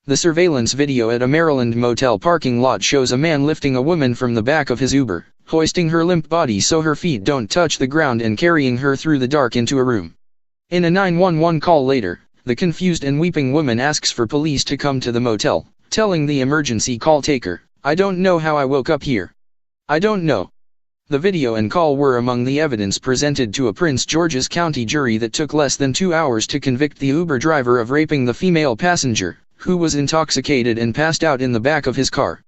The surveillance video at a Maryland motel parking lot shows a man lifting a woman from the back of his Uber, hoisting her limp body so her feet don't touch the ground and carrying her through the dark into a room. In a 911 call later, the confused and weeping woman asks for police to come to the motel, telling the emergency call taker, "I don't know how I woke up here. I don't know." The video and call were among the evidence presented to a Prince George's County jury that took less than 2 hours to convict the Uber driver of raping the female passenger, who was intoxicated and passed out in the back of his car.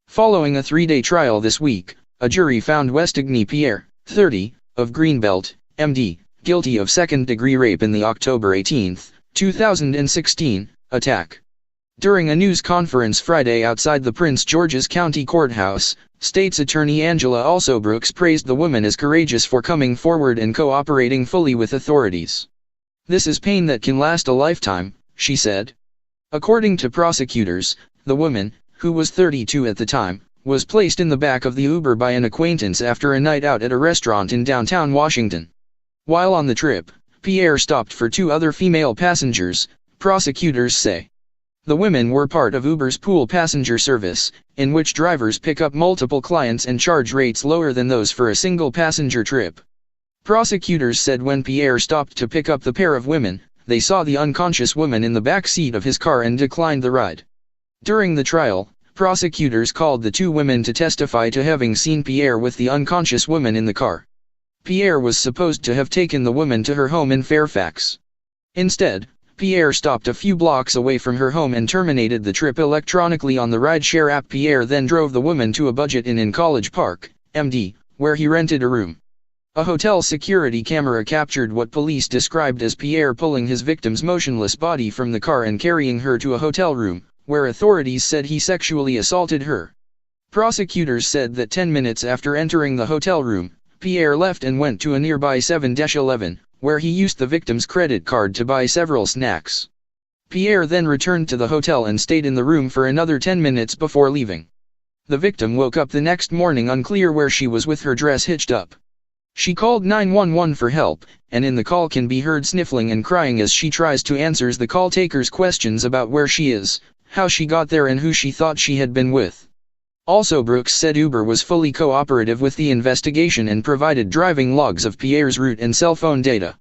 Following a 3-day trial this week, a jury found Westigny Pierre, 30, of Greenbelt, MD, guilty of second-degree rape in the October 18, 2016, attack. During a news conference Friday outside the Prince George's County Courthouse, State's Attorney Angela Alsobrooks praised the woman as courageous for coming forward and cooperating fully with authorities. "This is pain that can last a lifetime," she said. According to prosecutors, the woman, who was 32 at the time, was placed in the back of the Uber by an acquaintance after a night out at a restaurant in downtown Washington. While on the trip, Pierre stopped for 2 other female passengers, prosecutors say. The women were part of Uber's pool passenger service, in which drivers pick up multiple clients and charge rates lower than those for a single passenger trip. Prosecutors said when Pierre stopped to pick up the pair of women, they saw the unconscious woman in the back seat of his car and declined the ride. During the trial, prosecutors called the 2 women to testify to having seen Pierre with the unconscious woman in the car. Pierre was supposed to have taken the woman to her home in Fairfax. Instead, Pierre stopped a few blocks away from her home and terminated the trip electronically on the rideshare app. Pierre then drove the woman to a budget inn in College Park, MD, where he rented a room. A hotel security camera captured what police described as Pierre pulling his victim's motionless body from the car and carrying her to a hotel room, where authorities said he sexually assaulted her. Prosecutors said that 10 minutes after entering the hotel room, Pierre left and went to a nearby 7-Eleven, where he used the victim's credit card to buy several snacks. Pierre then returned to the hotel and stayed in the room for another 10 minutes before leaving. The victim woke up the next morning unclear where she was with her dress hitched up. She called 911 for help, and in the call can be heard sniffling and crying as she tries to answer the call taker's questions about where she is, how she got there and who she thought she had been with. Alsobrooks said Uber was fully cooperative with the investigation and provided driving logs of Pierre's route and cell phone data.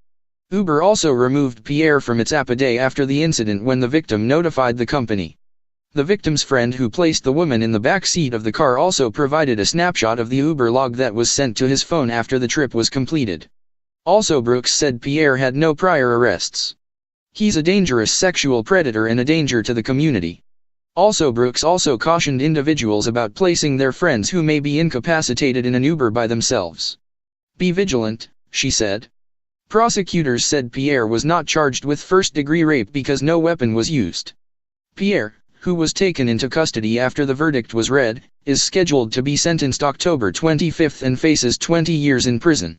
Uber also removed Pierre from its app a day after the incident when the victim notified the company. The victim's friend who placed the woman in the back seat of the car also provided a snapshot of the Uber log that was sent to his phone after the trip was completed. Alsobrooks said Pierre had no prior arrests. "He's a dangerous sexual predator and a danger to the community." Alsobrooks also cautioned individuals about placing their friends who may be incapacitated in an Uber by themselves. "Be vigilant," she said. Prosecutors said Pierre was not charged with first-degree rape because no weapon was used. Pierre, who was taken into custody after the verdict was read, is scheduled to be sentenced October 25 and faces 20 years in prison.